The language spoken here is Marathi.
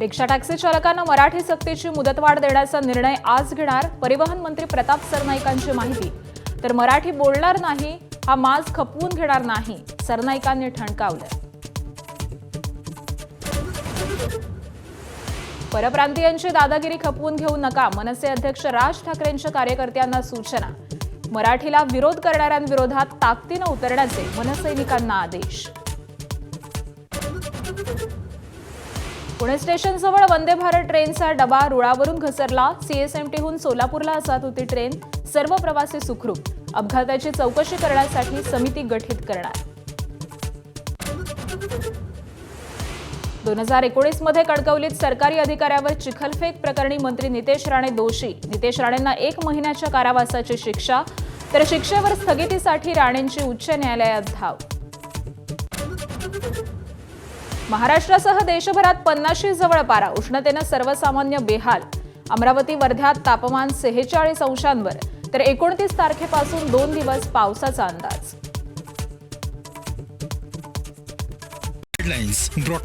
रिक्षा टॅक्सी चालकांना मराठी सक्तीची मुदतवाढ देण्याचा निर्णय आज घेणार परिवहन मंत्री प्रताप सरनाईकांची माहिती। तर मराठी बोलणार नाही हा माज खपवून घेणार नाही, सरनाईकांनी ठणकावलं। परप्रांतीयांची दादागिरी खपवून घेऊ नका, मनसे अध्यक्ष राज ठाकरेंच्या कार्यकर्त्यांना सूचना। मराठीला विरोध करणाऱ्यांविरोधात ताकदीने उतरण्याचे मनसैनिकांना आदेश। पुणे स्टेशनजवळ वंदे भारत ट्रेनचा डबा रुळावरून घसरला। सीएसएमटीहून सोलापूरला जात होती ट्रेन, सर्व प्रवासी सुखरूप। अपघाताची चौकशी करण्यासाठी समिती गठीत करणार। 2019 मध्ये कणकवलीत सरकारी अधिकाऱ्यावर चिखलफेक प्रकरणी मंत्री नितेश राणे दोषी। नितेश राणेंना 1 महिन्याच्या कारावासाची शिक्षा, तर शिक्षेवर स्थगितीसाठी राणेंची उच्च न्यायालयात धाव। महाराष्ट्रासह देशभरात 50 जवळ पारा, उष्णतेने सर्वसामान्य बेहाल। अमरावती वर्ध्यात तापमान 46 अंशांवर, तर 29 तारखेपासून 2 दिवस पावसाचा अंदाज। Headlines brought